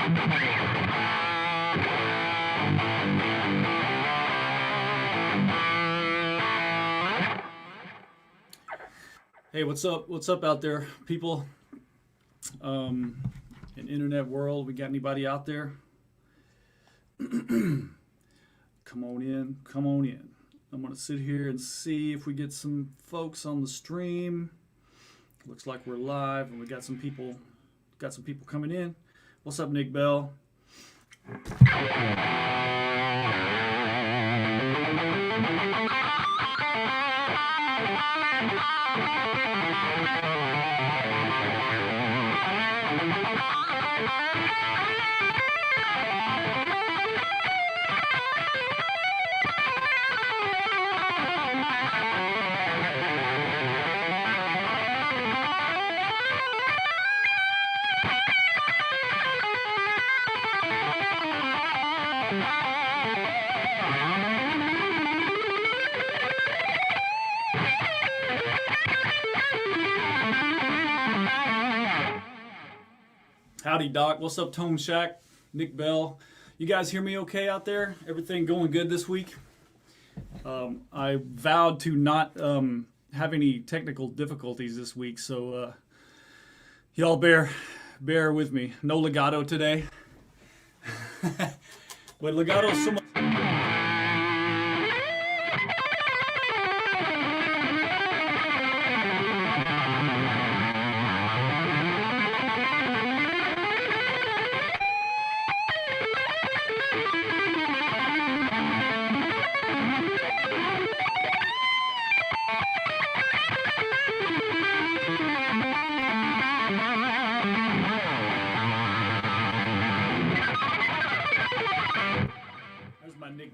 Hey, what's up? What's up out there, people? In internet world, we got anybody out there? Come on in, come on in. I'm gonna sit here and see if we get some folks on the stream. Looks like we're live, and we got some people coming in. What's up, Nick Bell? Howdy, Doc. What's up, Tone Shack? Nick Bell. You guys hear me okay out there? Everything going good this week? I vowed to not have any technical difficulties this week, so y'all bear with me. No legato today. But legato is so much.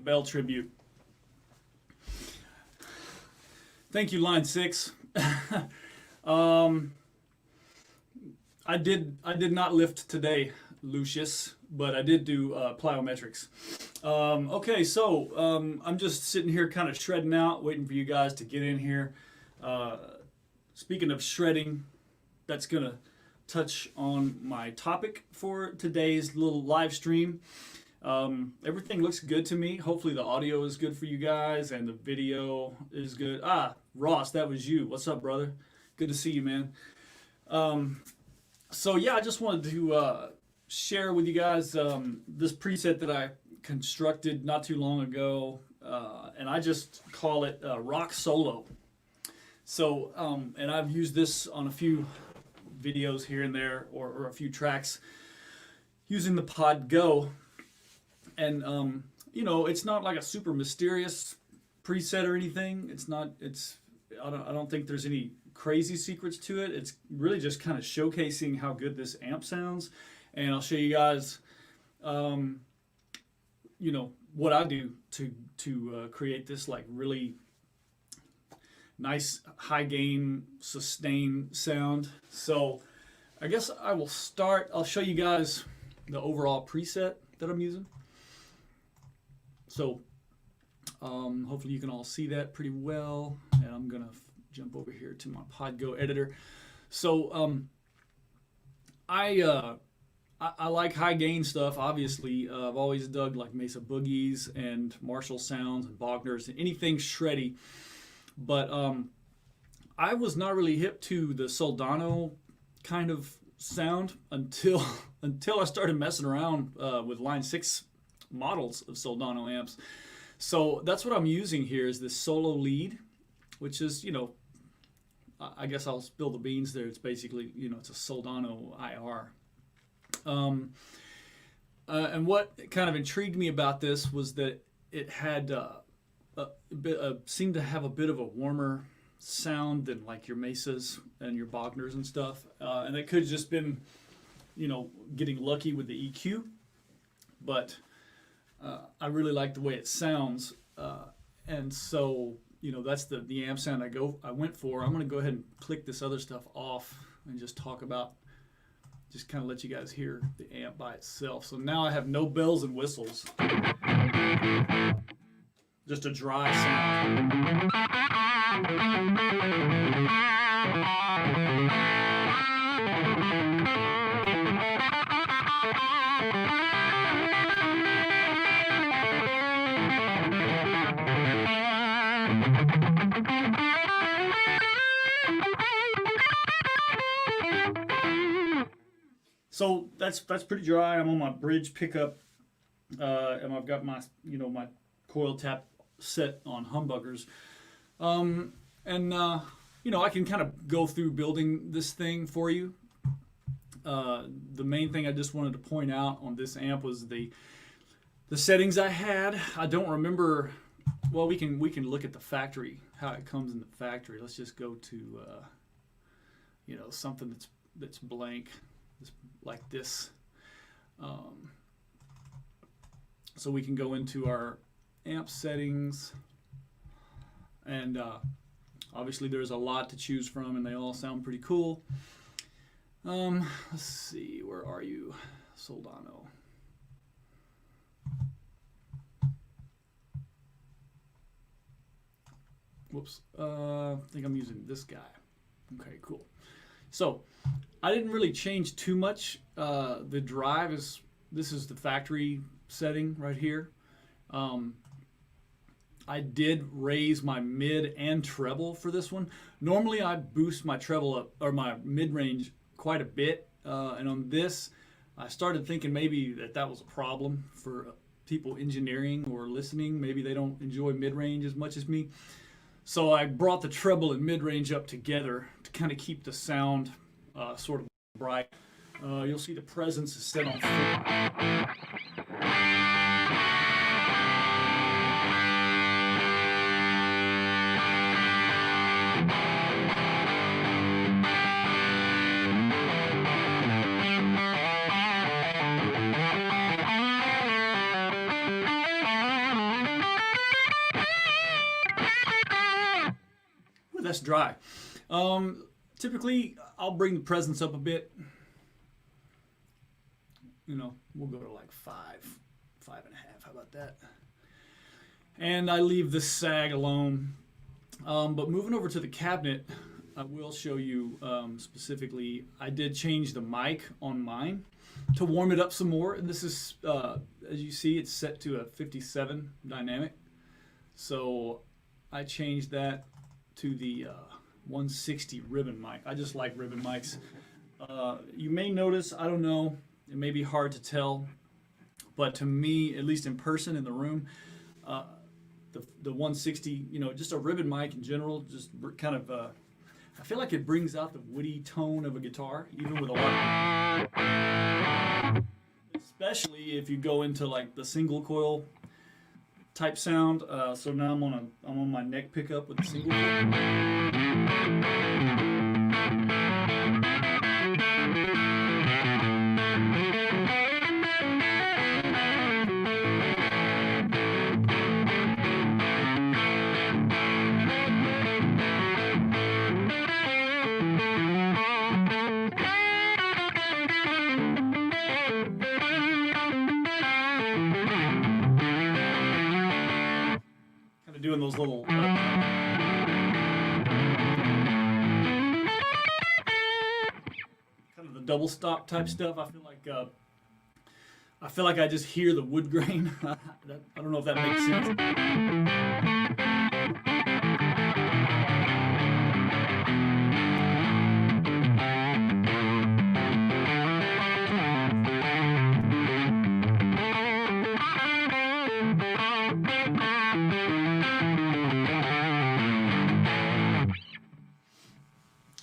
Bell tribute. Thank you, line 6. I did not lift today, Lucius, but I did do plyometrics. Okay, so I'm just sitting here kind of shredding out, waiting for you guys to get in here. Speaking of shredding, that's gonna touch on my topic for today's little live stream. Everything looks good to me. Hopefully the audio is good for you guys and the video is good. Ross, that was you. What's up, brother? Good to see you, man. So yeah, I just wanted to share with you guys this preset that I constructed not too long ago, and I just call it Rock Solo. So, and I've used this on a few videos here and there, or a few tracks using the Pod Go. And you know, it's not like a super mysterious preset or anything. I don't think there's any crazy secrets to it. It's really just kind of showcasing how good this amp sounds, and I'll show you guys you know, what I do to create this like really nice high gain sustain sound. So I guess I will start. I'll show you guys the overall preset that I'm using. So hopefully you can all see that pretty well, and I'm gonna jump over here to my PodGo editor. So I like high gain stuff. Obviously, I've always dug like Mesa Boogies and Marshall Sounds and Bogners and anything shreddy. But I was not really hip to the Soldano kind of sound until I started messing around with Line 6 models of Soldano amps. So that's what I'm using here is this solo lead, which is, you know, I guess I'll spill the beans there. It's basically, you know, it's a Soldano IR. And what kind of intrigued me about this was that it had seemed to have a bit of a warmer sound than like your Mesas and your Bogners and stuff. And it could have just been, you know, getting lucky with the EQ. But I really like the way it sounds, and so, you know, that's the amp sound I went for. I'm going to go ahead and click this other stuff off and just talk about, just kind of let you guys hear the amp by itself. So now I have no bells and whistles, just a dry sound. So that's pretty dry. I'm on my bridge pickup, and I've got my my coil tap set on humbuckers, I can kind of go through building this thing for you. The main thing I just wanted to point out on this amp was the settings I had. I don't remember. Well, we can look at the factory, how it comes in the factory. Let's just go to something that's blank, like this. So we can go into our amp settings, and obviously there's a lot to choose from, and they all sound pretty cool. Let's see, where are you, Soldano? Whoops, I think I'm using this guy. Okay, cool. So I didn't really change too much. The drive this is the factory setting right here. I did raise my mid and treble for this one. Normally I boost my treble up, or my mid-range, quite a bit, and on this I started thinking maybe that was a problem for people engineering or listening. Maybe they don't enjoy mid-range as much as me. So I brought the treble and mid-range up together to kind of keep the sound sort of bright. You'll see the presence is set on 4. That's dry. Typically, I'll bring the presence up a bit. We'll go to like 5.5. How about that? And I leave the sag alone. But moving over to the cabinet, I will show you specifically. I did change the mic on mine to warm it up some more. And this is, as you see, it's set to a 57 dynamic. So I changed that to the 160 ribbon mic. I just like ribbon mics. You may notice, I don't know, it may be hard to tell, but to me, at least in person in the room, the 160, just a ribbon mic in general, just kind of, I feel like it brings out the woody tone of a guitar, even with a lot of, especially if you go into like the single coil type sound. So now I'm on my neck pickup with the single coil. Doing those little kind of the double stop type stuff. I feel like I just hear the wood grain. I don't know if that makes sense.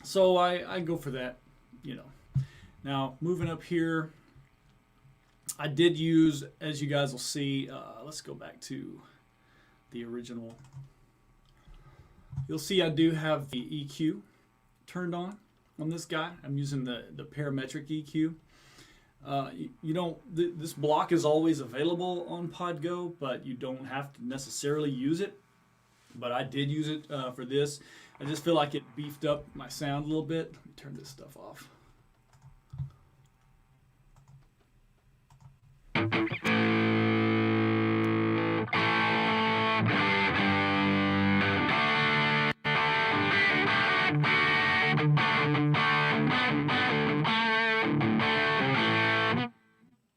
So I go for that, Now, moving up here, I did use, as you guys will see, let's go back to the original. You'll see I do have the EQ turned on this guy. I'm using the Parametric EQ. This block is always available on PodGo, but you don't have to necessarily use it. But I did use it for this. I just feel like it beefed up my sound a little bit. Let me turn this stuff off.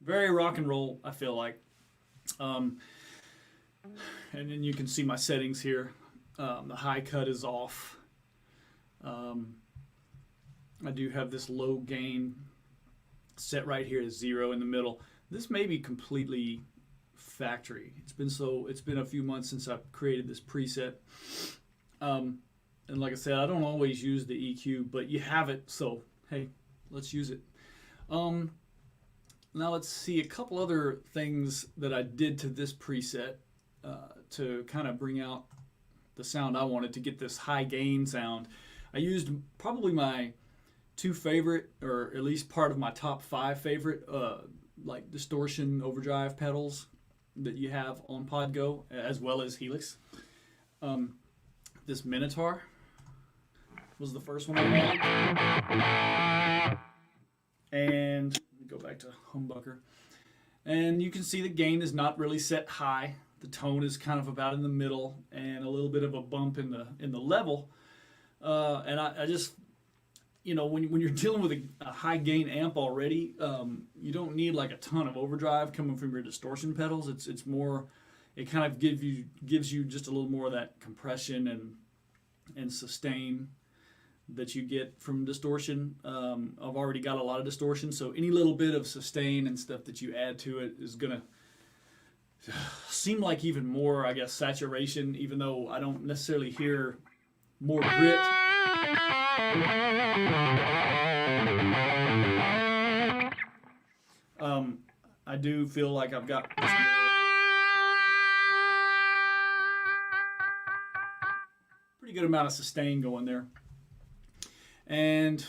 Very rock and roll, I feel like. And then you can see my settings here. The high cut is off. I do have this low gain set right here at 0 in the middle. This may be completely factory. It's been a few months since I've created this preset. And like I said, I don't always use the EQ, but you have it, so hey, let's use it. Now let's see a couple other things that I did to this preset to kind of bring out the sound I wanted to get this high gain sound. I used probably my 2 favorite, or at least part of my top 5 favorite, like distortion overdrive pedals that you have on Podgo, as well as Helix. This Minotaur was the first one I wanted. And go back to Humbucker. And you can see the gain is not really set high. The tone is kind of about in the middle, and a little bit of a bump in the level. And I just, you know, when you're dealing with a high gain amp already, you don't need like a ton of overdrive coming from your distortion pedals. It's more, it kind of gives you just a little more of that compression and sustain that you get from distortion. I've already got a lot of distortion, so any little bit of sustain and stuff that you add to it is gonna seem like even more, I guess, saturation, even though I don't necessarily hear more grit. I do feel like I've got this more pretty good amount of sustain going there. And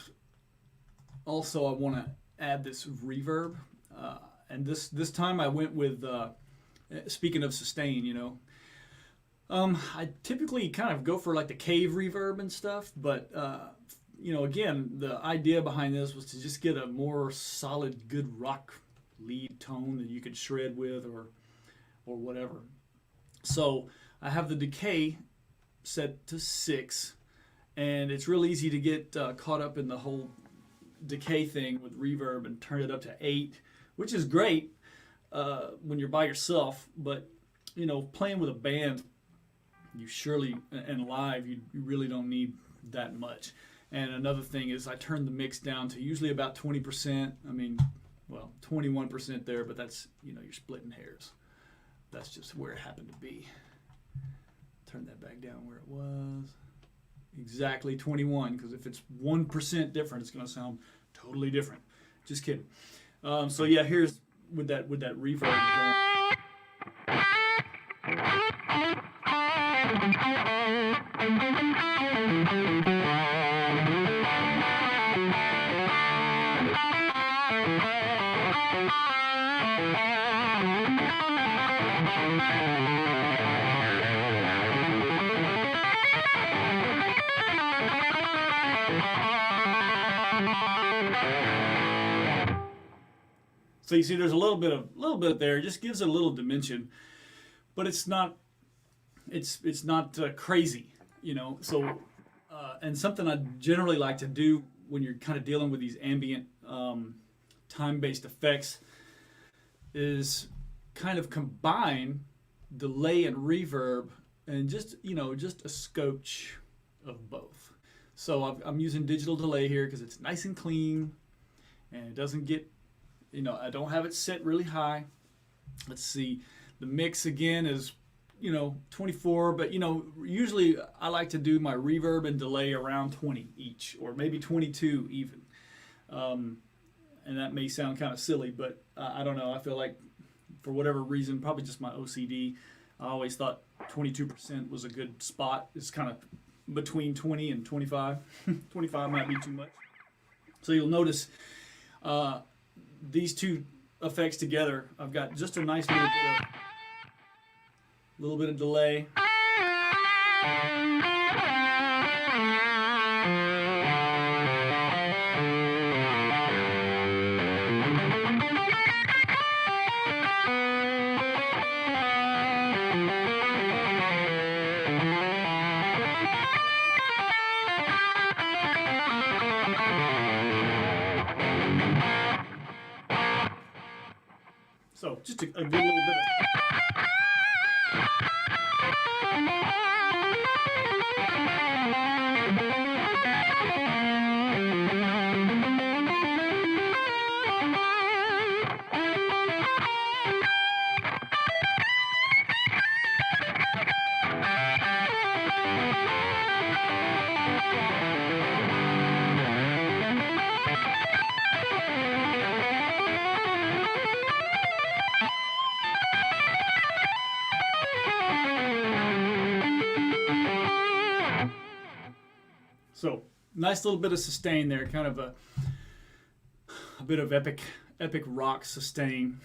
also I want to add this reverb, and this time I went with speaking of sustain, you know, I typically kind of go for like the cave reverb and stuff, but you know, again, the idea behind this was to just get a more solid, good rock lead tone that you could shred with or whatever. So I have the decay set to 6, and it's real easy to get caught up in the whole decay thing with reverb and turn it up to 8, which is great when you're by yourself, but you know, playing with a band, you surely, and live, you really don't need that much. And another thing is I turn the mix down to usually about 20%. I mean, well, 21% there, but that's, you know, you're splitting hairs. That's just where it happened to be. Turn that back down where it was. Exactly 21, because if it's 1% different, it's going to sound totally different. Just kidding. So yeah, here's with that reverb going. So you see, there's a little bit there. It just gives it a little dimension, but it's not crazy, you know. So and something I generally like to do when you're kind of dealing with these ambient time-based effects is kind of combine delay and reverb, and just, you know, just a scotch of both. So I'm using digital delay here because it's nice and clean, and it doesn't get, you know, I don't have it set really high. Let's see, the mix again is, you know, 24, but you know, usually I like to do my reverb and delay around 20 each, or maybe 22 even. And that may sound kind of silly, but I don't know. I feel like for whatever reason, probably just my OCD, I always thought 22% was a good spot. It's kind of between 20 and 25. 25 might be too much. So you'll notice these two effects together, I've got just a nice little bit of delay. So just a good little bit of... So nice little bit of sustain there, kind of a bit of epic rock sustain.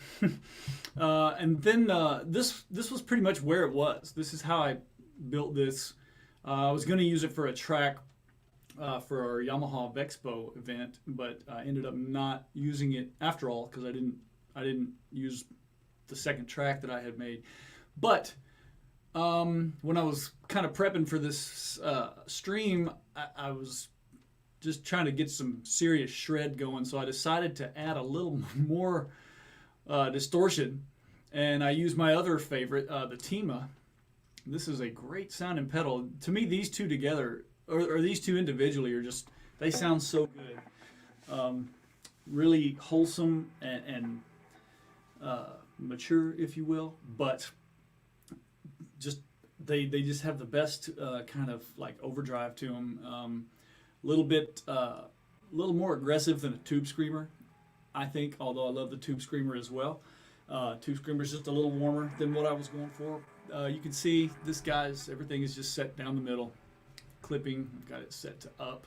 And then this was pretty much where it was. This is how I built this. I was going to use it for a track for our Yamaha Vexpo event, but I ended up not using it after all because I didn't use the second track that I had made. But when I was kind of prepping for this stream, I was just trying to get some serious shred going, so I decided to add a little more distortion, and I used my other favorite, the Tima. This is a great sounding pedal. To me, these two together, or these two individually, are just, they sound so good. Really wholesome and mature, if you will, but just they just have the best kind of like overdrive to them. Little more aggressive than a Tube Screamer, I think, although I love the Tube Screamer as well. Tube Screamer is just a little warmer than what I was going for. You can see this guy's, everything is just set down the middle. Clipping, I've got it set to up.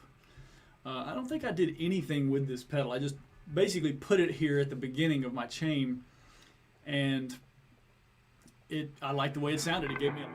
I don't think I did anything with this pedal. I just basically put it here at the beginning of my chain, and I like the way it sounded. It gave me a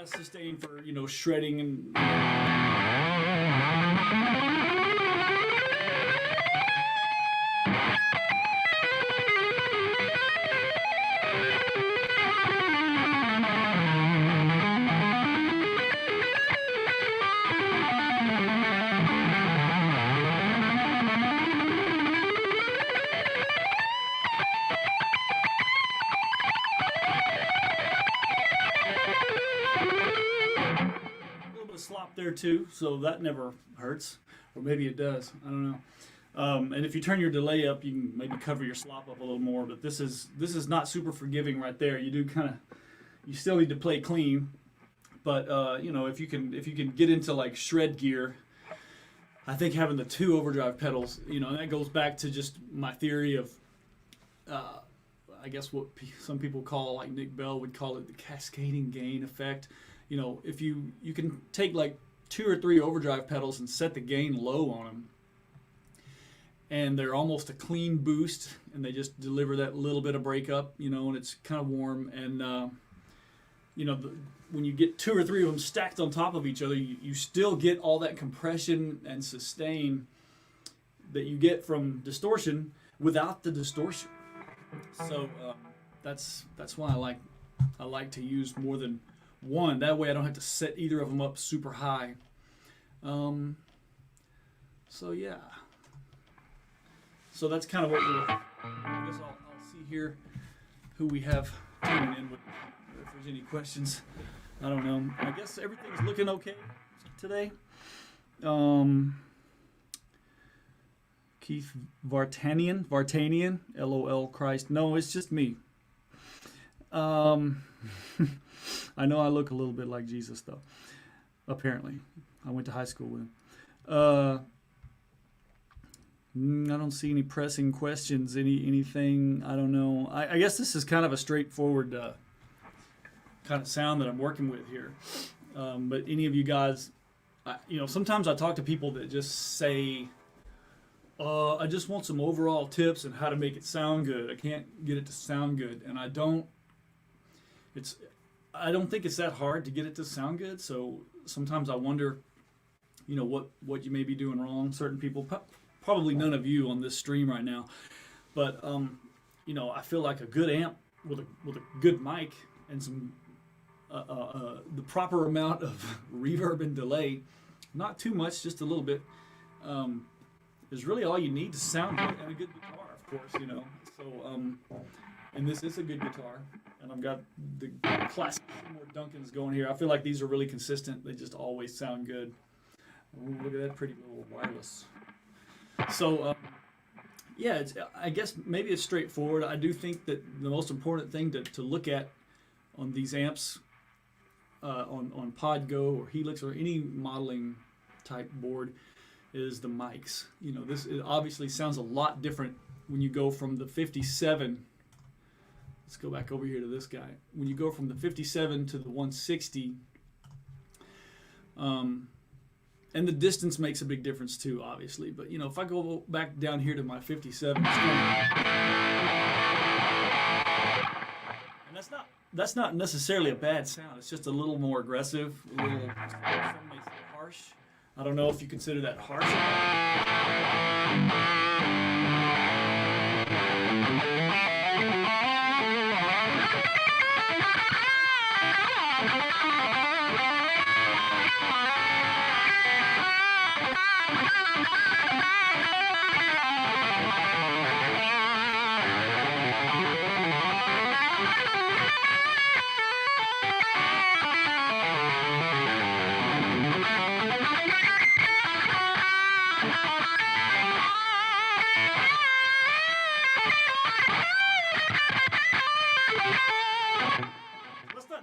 sustain for, you know, shredding and slop there too, so that never hurts, or maybe it does, I don't know. And if you turn your delay up, you can maybe cover your slop up a little more, but this is not super forgiving right there. You do you still need to play clean, but you know, if you can get into like shred gear, I think having the two overdrive pedals, you know, and that goes back to just my theory of I guess what some people call, like Nick Bell would call it, the cascading gain effect. You know, if you can take like 2 or 3 overdrive pedals and set the gain low on them, and they're almost a clean boost, and they just deliver that little bit of breakup, you know, and it's kind of warm, and you know, when you get 2 or 3 of them stacked on top of each other, you still get all that compression and sustain that you get from distortion without the distortion. So that's why I like to use more than one. That way I don't have to set either of them up super high. So yeah. So that's kind of what I guess I'll see here who we have tuning in with, if there's any questions. I don't know. I guess everything's looking okay today. Keith Vartanian, LOL Christ. No, it's just me. I know I look a little bit like Jesus, though. Apparently. I went to high school with him. I don't see any pressing questions, anything, I don't know. I guess this is kind of a straightforward kind of sound that I'm working with here. But any of you guys, you know, sometimes I talk to people that just say, I just want some overall tips on how to make it sound good. I can't get it to sound good. And I don't think it's that hard to get it to sound good. So sometimes I wonder, you know, what you may be doing wrong. Certain people, probably none of you on this stream right now, but you know, I feel like a good amp with a good mic and some the proper amount of reverb and delay, not too much, just a little bit, is really all you need to sound good, and a good guitar, of course, you know. So and this is a good guitar, and I've got the classic Seymour Duncans going here. I feel like these are really consistent. They just always sound good. Ooh, look at that pretty little wireless. So yeah, I guess maybe it's straightforward. I do think that the most important thing to look at on these amps, on Podgo or Helix or any modeling type board, is the mics. You know, it obviously sounds a lot different when you go from the 57. Let's go back over here to this guy. When you go from the 57 to the 160, and the distance makes a big difference too, obviously. But you know, if I go back down here to my 57, and that's not necessarily a bad sound. It's just a little more aggressive, a little, some may say harsh. I don't know if you consider that harsh.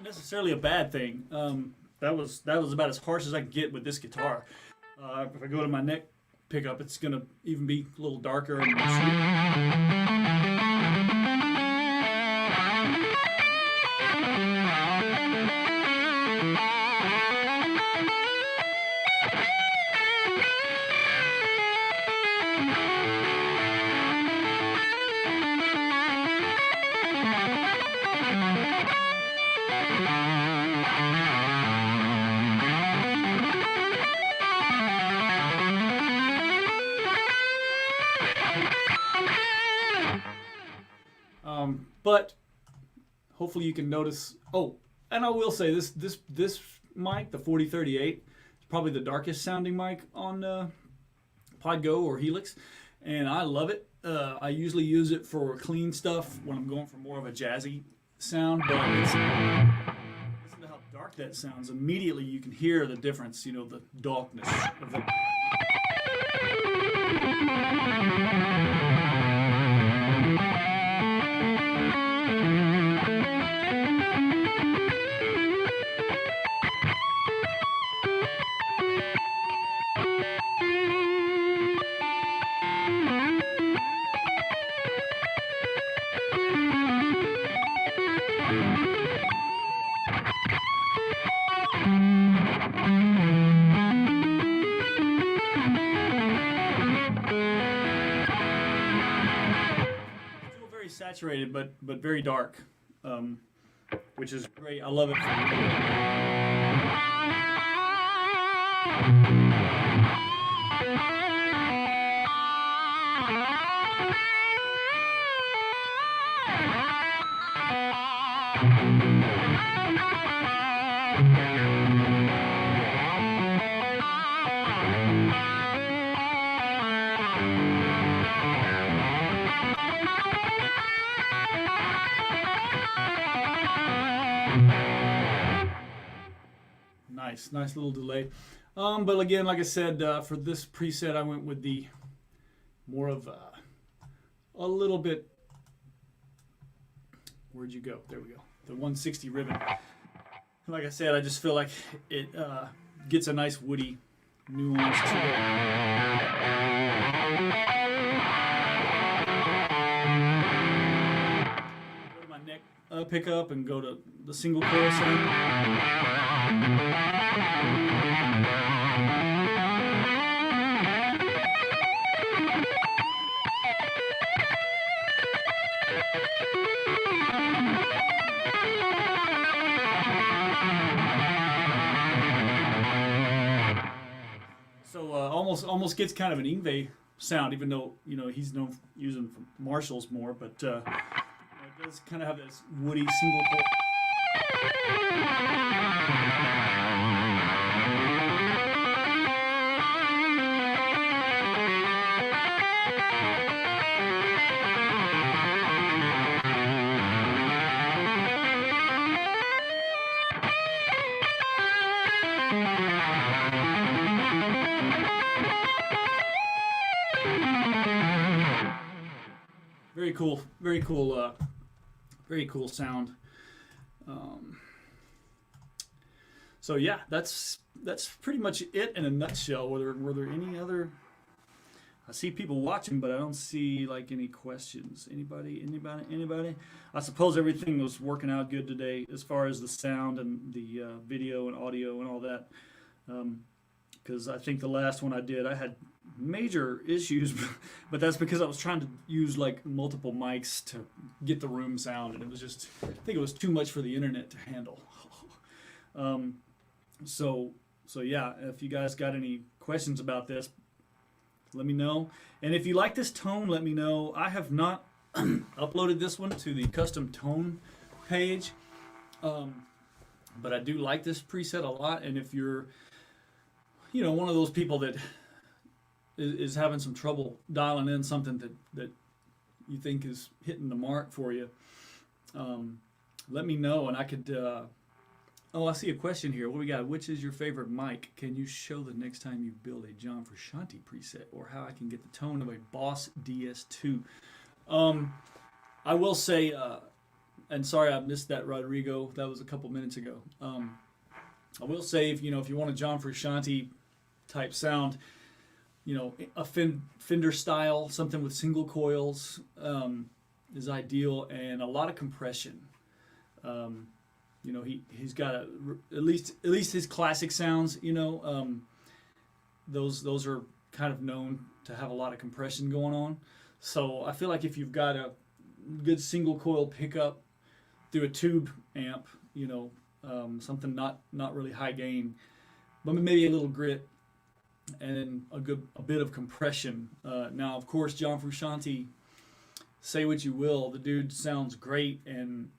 Necessarily a bad thing. That was about as harsh as I can get with this guitar. If I go to my neck pickup, it's gonna even be a little darker and but hopefully you can notice. Oh, and I will say this mic, the 4038, is probably the darkest sounding mic on Podgo or Helix, and I love it. I usually use it for clean stuff when I'm going for more of a jazzy sound, but listen to how dark that sounds. Immediately you can hear the difference, you know, the darkness of the... saturated, but very dark, which is great. I love it. Nice little delay. But again, like I said, for this preset, I went with the more of a little bit. Where'd you go? There we go. The 160 ribbon. Like I said, I just feel like it gets a nice woody nuance to it. Go to my neck pickup and go to the single coil sound. So almost gets kind of an Ingve sound, even though you know he's known for using Marshalls more, but it does kind of have this woody single coil. cool, very cool sound. So yeah, that's pretty much it in a nutshell. Were there any other? I see people watching, but I don't see like any questions. Anybody? I suppose everything was working out good today as far as the sound and the video and audio and all that. Because I think the last one I did, I had major issues, but that's because I was trying to use like multiple mics to get the room sound, and it was just, I think it was too much for the internet to handle. So yeah, if you guys got any questions about this, let me know. And if you like this tone, let me know. I have not uploaded this one to the custom tone page, but I do like this preset a lot. And if you're, one of those people that is having some trouble dialing in something that you think is hitting the mark for you, let me know, and I could. I see a question here. What we got? Which is your favorite mic? Can you show the next time you build a John Frusciante preset, or how I can get the tone of a Boss DS2? I will say, and sorry I missed that, Rodrigo. That was a couple minutes ago. I will say, if you want a John Frusciante type sound, a Fender style, something with single coils is ideal, and a lot of compression. He's got at least his classic sounds. Those are kind of known to have a lot of compression going on. So I feel like if you've got a good single coil pickup through a tube amp, something not really high gain, but maybe a little grit and a bit of compression. Now, of course, John Frusciante, say what you will, the dude sounds great, and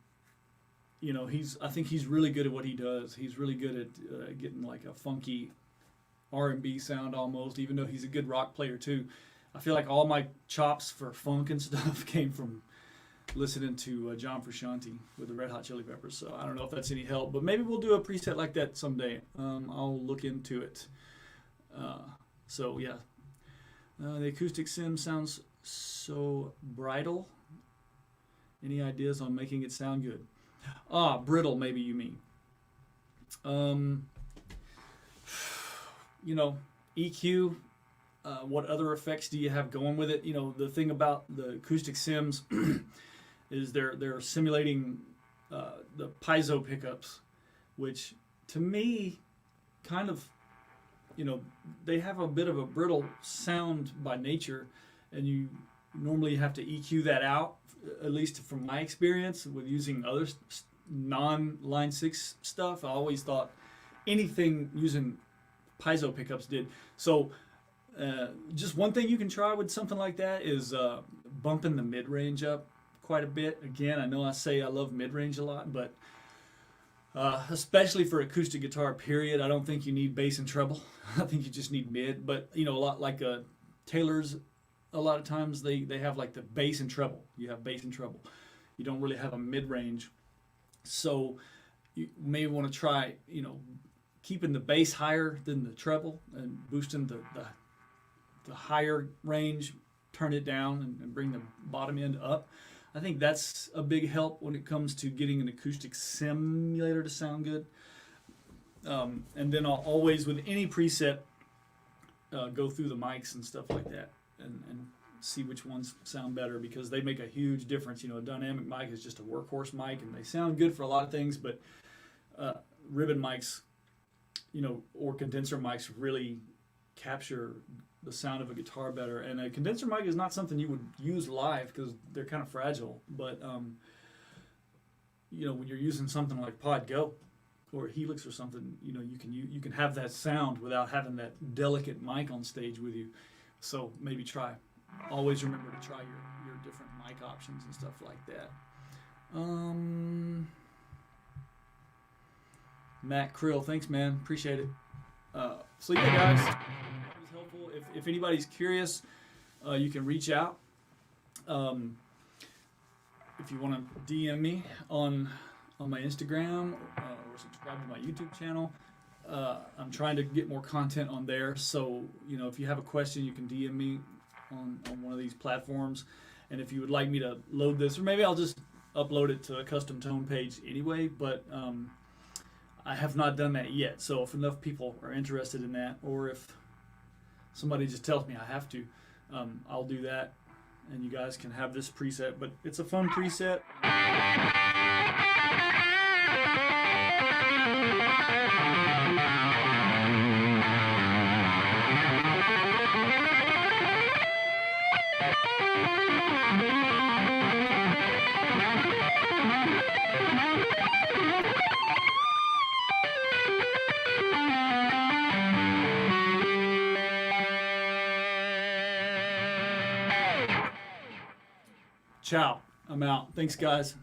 I think he's really good at what he does. He's really good at getting like a funky R&B sound almost, even though he's a good rock player too. I feel like all my chops for funk and stuff came from listening to John Frusciante with the Red Hot Chili Peppers. So I don't know if that's any help, but maybe we'll do a preset like that someday. I'll look into it. So yeah, the acoustic sim sounds so brittle. Any ideas on making it sound good? Brittle, maybe you mean. EQ, what other effects do you have going with it? The thing about the acoustic sims is they're simulating the piezo pickups, which to me kind of, they have a bit of a brittle sound by nature, and you normally have to EQ that out, at least from my experience with using other non-Line 6 stuff. I always thought anything using piezo pickups did. So just one thing you can try with something like that is bumping the mid-range up quite a bit. Again, I know I say I love mid-range a lot, but especially for acoustic guitar, period, I don't think you need bass and treble. I think you just need mid. But, a lot like Taylor's, a lot of times they have like the bass and treble. You have bass and treble. You don't really have a mid-range. So you may want to try, keeping the bass higher than the treble and boosting the higher range, turn it down and bring the bottom end up. I think that's a big help when it comes to getting an acoustic simulator to sound good. And then I'll always, with any preset, go through the mics and stuff like that and see which ones sound better, because they make a huge difference. A dynamic mic is just a workhorse mic, and they sound good for a lot of things, but ribbon mics, or condenser mics really capture the sound of a guitar better. And a condenser mic is not something you would use live because they're kind of fragile. But when you're using something like Pod Go or Helix or something, you can have that sound without having that delicate mic on stage with you. So maybe try. Always remember to try your different mic options and stuff like that. Matt Krill, thanks, man. Appreciate it. So yeah, guys, that was helpful. If anybody's curious, you can reach out. If you want to DM me on my Instagram or subscribe to my YouTube channel, I'm trying to get more content on there. So if you have a question, you can DM me on one of these platforms. And if you would like me to load this, or maybe I'll just upload it to a custom tone page anyway, but I have not done that yet. So if enough people are interested in that, or if somebody just tells me I have to, I'll do that, and you guys can have this preset. But it's a fun preset. Ciao. I'm out. Thanks, guys.